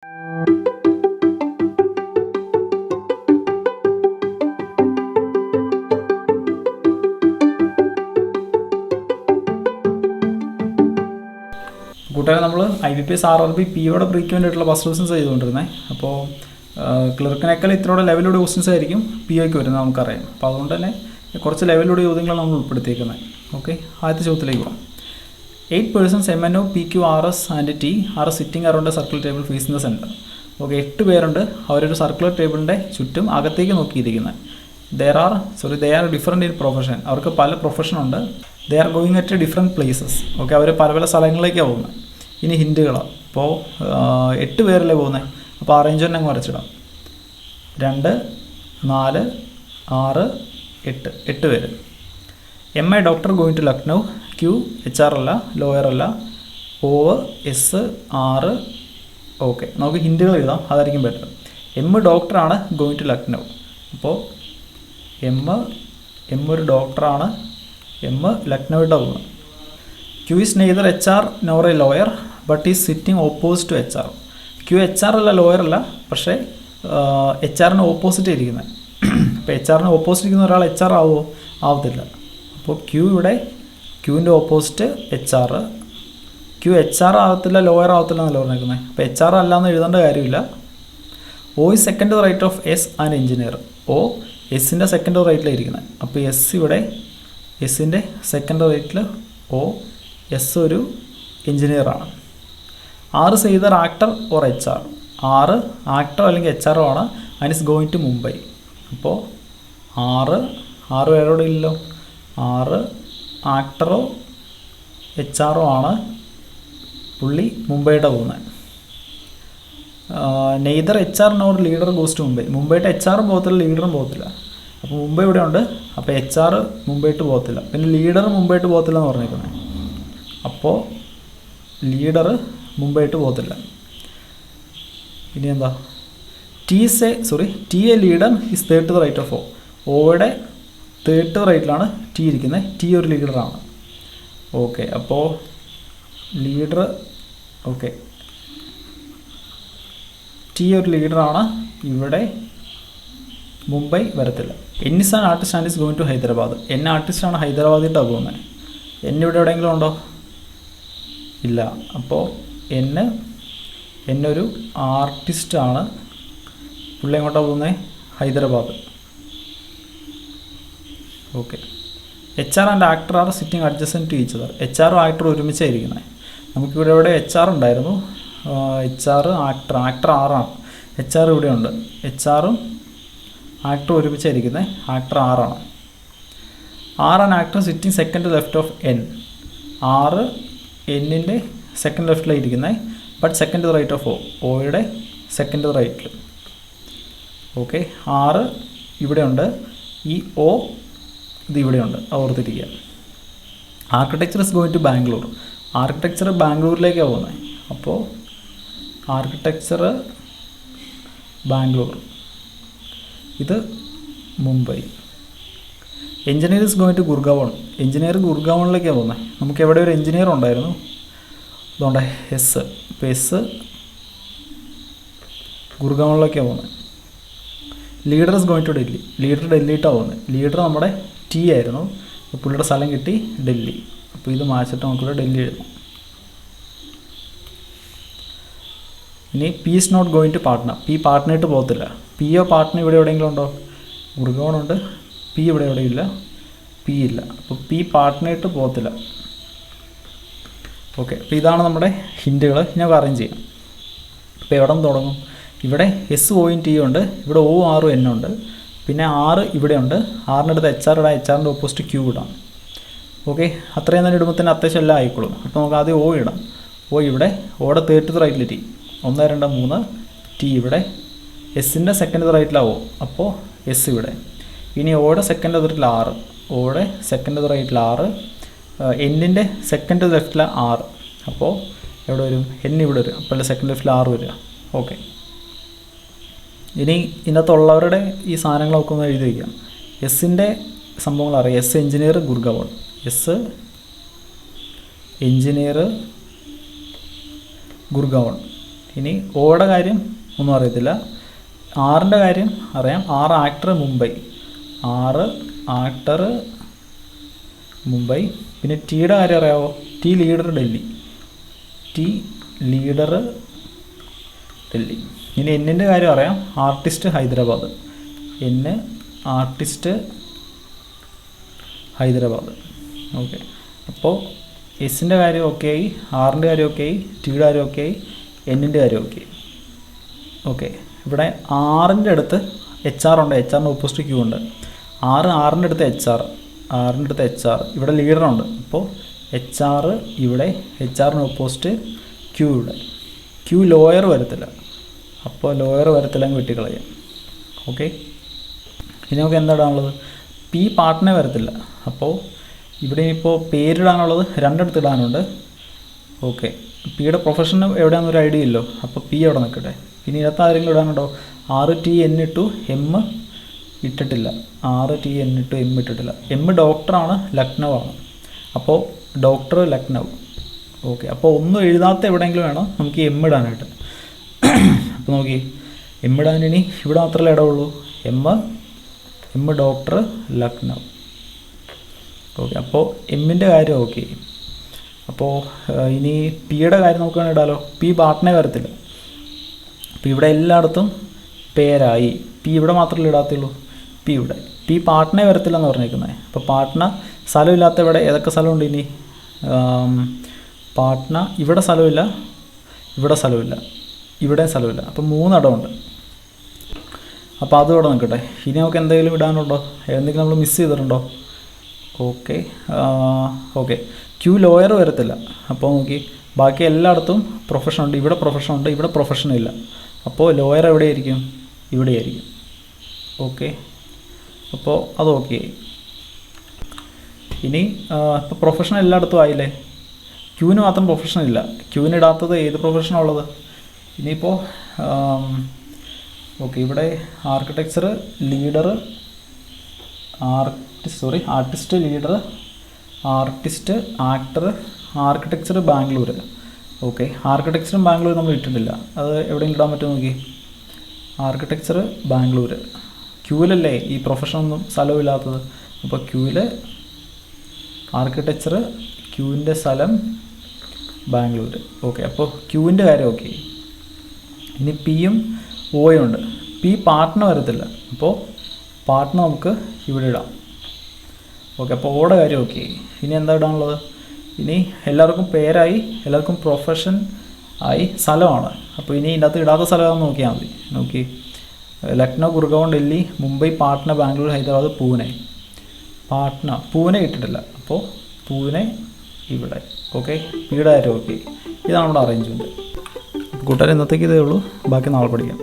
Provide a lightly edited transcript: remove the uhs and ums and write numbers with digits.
കൂട്ടുകാരെ നമ്മൾ IBPS RRB PO ബ്രീക്ക് വേണ്ടിയിട്ടുള്ള ഫസ്റ്റ് ക്വസ്റ്റ്യൻസ് ചെയ്തുകൊണ്ടിരുന്നത്. അപ്പോൾ ക്ലർക്കിനേക്കാൾ ഇത്രയുടെ ലെവലിലൂടെ ക്വസ്റ്റ്യൻസ് ആയിരിക്കും POയ്ക്ക് വരുന്നത് നമുക്കറിയാം. അപ്പോൾ അതുകൊണ്ട് തന്നെ കുറച്ച് ലെവലിലൂടെ ചോദ്യങ്ങൾ നമ്മൾ ഉൾപ്പെടുത്തിയിരിക്കുന്നത്. ഓക്കെ, ആദ്യത്തെ ചോദ്യത്തിലേക്ക് പോകാം. 8 persons MNO, PQ, RS and T are sitting around a circular table facing the center. Okay, 8 പേരുണ്ട്. അവരൊരു സർക്കുലർ ടേബിളിൻ്റെ ചുറ്റും അകത്തേക്ക് നോക്കിയിരിക്കുന്നത്. They are different in profession. അവർക്ക് പല പ്രൊഫഷനുണ്ട്. They are going at different places. Okay, അവർ പല പല സ്ഥലങ്ങളിലേക്കാണ് പോകുന്നത്. ഇനി ഹിൻറ്റുകളാണ്. അപ്പോൾ 8 പേരല്ലേ പോകുന്നത്. അപ്പോൾ അറേഞ്ച്മെൻ്റ് അങ്ങ് വരച്ചിടാം. 2, 4, 6, 8. 8 പേര്. MA doctor going to Lucknow. Q HR അല്ല, ലോയർ അല്ല. O S R. ഓക്കെ, നമുക്ക് ഹിൻറ്റുകൾ എഴുതാം, അതായിരിക്കും ബെറ്റർ. M ഡോക്ടറാണ്, ഗോയിങ് ടു ലക്നൗ. അപ്പോൾ M ഒരു ഡോക്ടറാണ്, M ലക്നൗവിട്ടാണ് പോകുന്നത്. Q is neither HR nor a lawyer but is sitting opposite to HR. Q HR അല്ല, ലോയർ അല്ല, പക്ഷേ HR-ന് ഓപ്പോസിറ്റ് ഇരിക്കുന്നത്. അപ്പോൾ HR-ന് ഓപ്പോസിറ്റ് ഇരിക്കുന്ന ഒരാൾ HR ആവുമോ? ആവത്തില്ല. അപ്പോൾ Qൻ്റെ ഓപ്പോസിറ്റ് HR. Q HR ആവത്തില്ല, ലോയർ ആവത്തില്ല എന്നല്ല പറഞ്ഞിരിക്കുന്നത്. അപ്പോൾ HR അല്ലാന്ന് എഴുതേണ്ട കാര്യമില്ല. O is second to the right of S and engineer. O എസിൻ്റെ സെക്കൻഡ് റൈറ്റിലാണ് ഇരിക്കുന്നത്. അപ്പോൾ എസ് ഇവിടെ എസിൻ്റെ സെക്കൻഡ് റൈറ്റിൽ O. എസ് ഒരു എൻജിനീയറാണ്. R is either actor or HR. R actor അല്ലെങ്കിൽ HR ആണ്. And is going to Mumbai. അപ്പോൾ R വേറെവിടെ ഇല്ലല്ലോ. R ആക്ടറോ HR-ഓ ആണ്. പുള്ളി മുംബൈയുടെ പോകുന്നത്. Neither HR nor leader goes to Mumbai. മുംബൈയിട്ട് HR-ഉം പോകത്തില്ല, ലീഡറും പോകത്തില്ല. അപ്പോൾ മുംബൈ ഇവിടെ ഉണ്ട്. അപ്പോൾ HR മുംബൈയിട്ട് പോകത്തില്ല. പിന്നെ ലീഡർ മുംബൈയിട്ട് പോകത്തില്ല എന്ന് പറഞ്ഞേക്കുന്നത്. അപ്പോൾ ലീഡർ മുംബൈയിട്ട് പോകത്തില്ല. ഇനി എന്താ? T എ leader is third to the right of O. ഓയുടെ തേർഡ് ടു റൈറ്റിലാണ് T ഇരിക്കുന്നത്. T ഒരു ലീഡറാണ്. ഓക്കെ, അപ്പോൾ ലീഡർ. ഓക്കെ, T ഒരു ലീഡറാണ്. ഇവിടെ മുംബൈ വരത്തില്ല. N is an artist and is going to Hyderabad. N ആർട്ടിസ്റ്റാണ്, ഹൈദരാബാദിട്ടാണ് പോകുന്നത്. N ഇവിടെ എവിടെയെങ്കിലും ഉണ്ടോ? ഇല്ല. അപ്പോൾ N ഒരു ആർട്ടിസ്റ്റാണ്. പുള്ളി എങ്ങോട്ടാണ് പോകുന്നത്? Hyderabad. Okay, HR and actor are sitting adjacent to each other. HR actor ഒരുമിച്ചായിരിക്കുന്നത്. നമുക്കിവിടെ ഇവിടെ HR ഉണ്ടായിരുന്നു. HR ആക്ടർ R ആണ്. HR ഇവിടെയുണ്ട്. HR-ഉം ആക്ടറും ഒരുമിച്ചായിരിക്കുന്നത്. ആക്ടർ R ആണ്. R and actor sitting second left of N. R N-ൻ്റെ സെക്കൻഡ് ലെഫ്റ്റിലാണ് ഇരിക്കുന്നത്. But second right of O. ഓയുടെ സെക്കൻഡ് റൈറ്റിൽ. ഓക്കെ, R ഇവിടെയുണ്ട്. ഈ O ഇത് ഇവിടെയുണ്ട്. ഓർത്തിരിക്കുക. Architecture is going to Bangalore. Architecture ബാംഗ്ലൂരിലേക്കാണ് പോകുന്നത്. അപ്പോൾ ആർക്കിടെക്ചർ ബാംഗ്ലൂർ, ഇത് Mumbai. Engineer is going to Gurgaon. Engineer ഗുർഗാവണിലേക്കാണ് പോകുന്നത്. നമുക്ക് എവിടെ ഒരു എഞ്ചിനീയർ ഉണ്ടായിരുന്നു. അതുകൊണ്ട് എസ്. ഇപ്പോൾ എസ് ഗുർഗാവണിലേക്കാണ് പോകുന്നത്. Leader is going to Delhi. Leader ഡൽഹിയിട്ടാണ് പോകുന്നത്. ലീഡർ നമ്മുടെ T ആയിരുന്നു. പുള്ളിയുടെ സ്ഥലം കിട്ടി ഡൽഹി. അപ്പോൾ ഇത് മാറ്റിയിട്ട് നമുക്കിവിടെ ഡൽഹി എഴുതാം. ഇനി P is not going to Patna. P പാട്നയായിട്ട് പോകത്തില്ല. PO പാട്ന ഇവിടെ എവിടെയെങ്കിലും ഉണ്ടോ? ഗുർഗാവണുണ്ട്. P ഇവിടെ എവിടെയില്ല. P ഇല്ല. അപ്പോൾ P പാട്നയായിട്ട് പോകത്തില്ല. ഓക്കെ, അപ്പോൾ ഇതാണ് നമ്മുടെ ഹിൻറ്റുകൾ. ഇനി നമുക്ക് അറേഞ്ച് ചെയ്യാം. ഇപ്പോൾ എവിടെ നിന്ന് തുടങ്ങും? ഇവിടെ S Oയും T ഉണ്ട്. ഇവിടെ O R N ഉണ്ട്. പിന്നെ R ഇവിടെയുണ്ട്. R-ൻ്റെ അടുത്ത് HR ഇടാം. HR-ൻ്റെ ഓപ്പോസിറ്റ് Q ഇടാം. ഓക്കെ, അത്രയും തന്നെ ഇടുമ്പോൾ തന്നെ അത്യാവശ്യം എല്ലാം ആയിക്കോളും. അപ്പോൾ നമുക്ക് ആദ്യം O ഇടാം. O ഇവിടെ. ഓടെ തേർഡ് റൈറ്റിൽ T. 1 2 3 T ഇവിടെ. എസിൻ്റെ സെക്കൻഡ് റൈറ്റിലാണ് O. അപ്പോൾ S ഇവിടെ. ഇനി ഓടെ സെക്കൻഡ് റൈറ്റിൽ R. ഓടെ സെക്കൻഡ് റൈറ്റിൽ R. N-ൻ്റെ സെക്കൻഡ് ലെഫ്റ്റിൽ R. അപ്പോൾ എവിടെ വരും? N ഇവിടെ വരും. അപ്പോൾ സെക്കൻഡ് ലെഫ്റ്റിൽ R വരിക. ഓക്കെ, ഇനി ഇതിനകത്തുള്ളവരുടെ ഈ സാധനങ്ങളൊക്കെ ഒന്ന് എഴുതി വയ്ക്കാം. എസിൻ്റെ സംഭവങ്ങൾ അറിയാം. S engineer Gurgaon. S engineer Gurgaon. ഇനി ഓയുടെ കാര്യം ഒന്നും അറിയത്തില്ല. ആറിൻ്റെ കാര്യം അറിയാം. 6 ആക്ടർ മുംബൈ, 6 ആക്ടർ മുംബൈ. പിന്നെ ടിയുടെ കാര്യം അറിയാമോ? T leader Delhi, T leader Delhi. ഇനി എന്നിൻ്റെ കാര്യം അറിയാം. ആർട്ടിസ്റ്റ് ഹൈദരാബാദ്, എന്ന് ആർട്ടിസ്റ്റ് ഹൈദരാബാദ്. ഓക്കെ, അപ്പോൾ എസിൻ്റെ കാര്യം ഓക്കെ ആയി, ആറിൻ്റെ കാര്യം ഓക്കെ ആയി, ടിയുടെ കാര്യം ഓക്കെ ആയി, എന്നിൻ്റെ കാര്യം ഓക്കെ. ഓക്കെ, ഇവിടെ 6ൻ്റെ അടുത്ത് HR ഉണ്ട്, HRൻ്റെ ഓപ്പോസിറ്റ് ക്യൂ ഉണ്ട്. 6ൻ്റെ അടുത്ത് HR, 6ൻ്റെ അടുത്ത് HR, ഇവിടെ ലീഡറുണ്ട്. അപ്പോൾ HR ഇവിടെ, HRന് ഓപ്പോസിറ്റ് ക്യൂ ഇവിടെ. ക്യൂ ലോയർ വരത്തില്ല, അപ്പോൾ ലോയർ വരത്തില്ലെങ്കിൽ വെട്ടിക്കളയാം. ഓക്കെ, ഇനി നമുക്ക് എന്താണുള്ളത്? പി പാർട്ടിനെ വരത്തില്ല. അപ്പോൾ ഇവിടെ ഇപ്പോൾ പേരിടാനുള്ളത് 2 അടുത്ത് ഇടാനുണ്ട്. ഓക്കെ, പിയുടെ പ്രൊഫഷന് എവിടെയാണെന്നൊരു ഐഡിയ ഇല്ലോ, അപ്പോൾ പി അവിടെ നിൽക്കട്ടെ. ഇനി ഇതിനകത്ത് ആരെങ്കിലും ഇടാനുണ്ടോ? 6TN ഇട്ടു, M ഇട്ടിട്ടില്ല. 6TN ഇട്ടു, M ഇട്ടിട്ടില്ല. M ഡോക്ടറാണ്, ലക്നൗ ആണ്. അപ്പോൾ ഡോക്ടർ ലക്നൗ. ഓക്കെ, അപ്പോൾ ഒന്നും എഴുതാത്ത എവിടെയെങ്കിലും വേണം നമുക്ക് M ഇടാനായിട്ട്. അപ്പോൾ നോക്കി, M ഇടാൻ ഇനി ഇവിടെ മാത്രമല്ലേ ഇടവുള്ളൂ. M doctor Lucknow. ഓക്കെ, അപ്പോൾ എമ്മിൻ്റെ കാര്യം ഓക്കെ. അപ്പോൾ ഇനി പിയുടെ കാര്യം നമുക്ക് വേണമെങ്കിൽ ഇടാലോ. പി പാർട്ടിനെ വരത്തില്ല. അപ്പോൾ ഇവിടെ എല്ലായിടത്തും പേരായി. പി ഇവിടെ മാത്രമല്ലേ ഇടാത്തുള്ളൂ. പി ഇവിടെ, പി പാർട്ടിനെ വരത്തില്ല എന്ന് പറഞ്ഞേക്കുന്നത്. അപ്പോൾ പാട്ന സ്ഥലമില്ലാത്ത ഇവിടെ ഏതൊക്കെ സ്ഥലമുണ്ട്? ഇനി പാട്ന ഇവിടെ സ്ഥലമില്ല, ഇവിടെ സ്ഥലമില്ല, ഇവിടെ സ്ഥലമില്ല. അപ്പോൾ 3 ഇടമുണ്ട്. അപ്പോൾ അതും ഇവിടെ നിൽക്കട്ടെ. ഇനി നമുക്ക് എന്തെങ്കിലും ഇടാനുണ്ടോ? എന്തെങ്കിലും നമ്മൾ മിസ് ചെയ്തിട്ടുണ്ടോ? ഓക്കെ, ഓക്കെ, ക്യൂ ലോയർ വരത്തില്ല. അപ്പോൾ നോക്കി, ബാക്കി എല്ലായിടത്തും പ്രൊഫഷൻ ഉണ്ട്. ഇവിടെ പ്രൊഫഷൻ ഉണ്ട്, ഇവിടെ പ്രൊഫഷൻ ഇല്ല. അപ്പോൾ ലോയർ എവിടെയായിരിക്കും? ഇവിടെയായിരിക്കും. ഓക്കെ, അപ്പോൾ അത് ഓക്കെ ആയി. ഇനി ഇപ്പോൾ പ്രൊഫഷൻ എല്ലായിടത്തും ആയില്ലേ. ക്യൂവിന് മാത്രം പ്രൊഫഷൻ ഇല്ല. ക്യൂവിന് ഇടാത്തത് ഏത് പ്രൊഫഷനാണുള്ളത്? ഇനിയിപ്പോൾ ഓക്കെ, ഇവിടെ architecture leader, artist leader, artist actor, architecture Bangalore. Okay, ആർക്കിടെക്ചറും ബാംഗ്ലൂർ നമ്മൾ ഇട്ടിട്ടില്ല. അത് എവിടെയെങ്കിലും ഇടാൻ പറ്റുമോ നോക്കി. ആർക്കിടെക്ചർ ബാംഗ്ലൂർ. ക്യൂവിലല്ലേ ഈ പ്രൊഫഷനൊന്നും സ്ഥലമില്ലാത്തത്. അപ്പോൾ ക്യൂവിൽ ആർക്കിടെക്ചർ, ക്യൂവിൻ്റെ സ്ഥലം ബാംഗ്ലൂർ. ഓക്കെ, അപ്പോൾ ക്യൂവിൻ്റെ കാര്യം ഓക്കെ. ഇനി പിയും ഓയും ഉണ്ട്. പി പാർട്ടിന് വരത്തില്ല. അപ്പോൾ പാർട്ടിന് നമുക്ക് ഇവിടെ ഇടാം. ഓക്കെ, അപ്പോൾ ഓയുടെ കാര്യം ഓക്കെ. ഇനി എന്താ ഇടാനുള്ളത്? ഇനി എല്ലാവർക്കും പേരായി, എല്ലാവർക്കും പ്രൊഫഷൻ ആയി, സ്ഥലമാണ്. അപ്പോൾ ഇനി ഇതിൻ്റെ അകത്ത് ഇടാത്ത സ്ഥലമാണെന്ന് നോക്കിയാൽ മതി. നോക്കി, ലക്നൗ, ഗുർഗാവ്, ഡൽഹി, മുംബൈ, പാട്ന, ബാംഗ്ലൂർ, ഹൈദരാബാദ്, പൂനെ. പൂനെ ഇട്ടിട്ടില്ല. അപ്പോൾ പൂനെ ഇവിടെ. ഓക്കെ, പിയുടെ കാര്യം ഓക്കെ. ഇതാണ് നമ്മുടെ അറേഞ്ച്മെൻറ്റ്. കൂട്ടുകാർ ഇന്നത്തേക്ക് ഇതേ ഉള്ളൂ. ബാക്കി നാളെ പഠിക്കാം.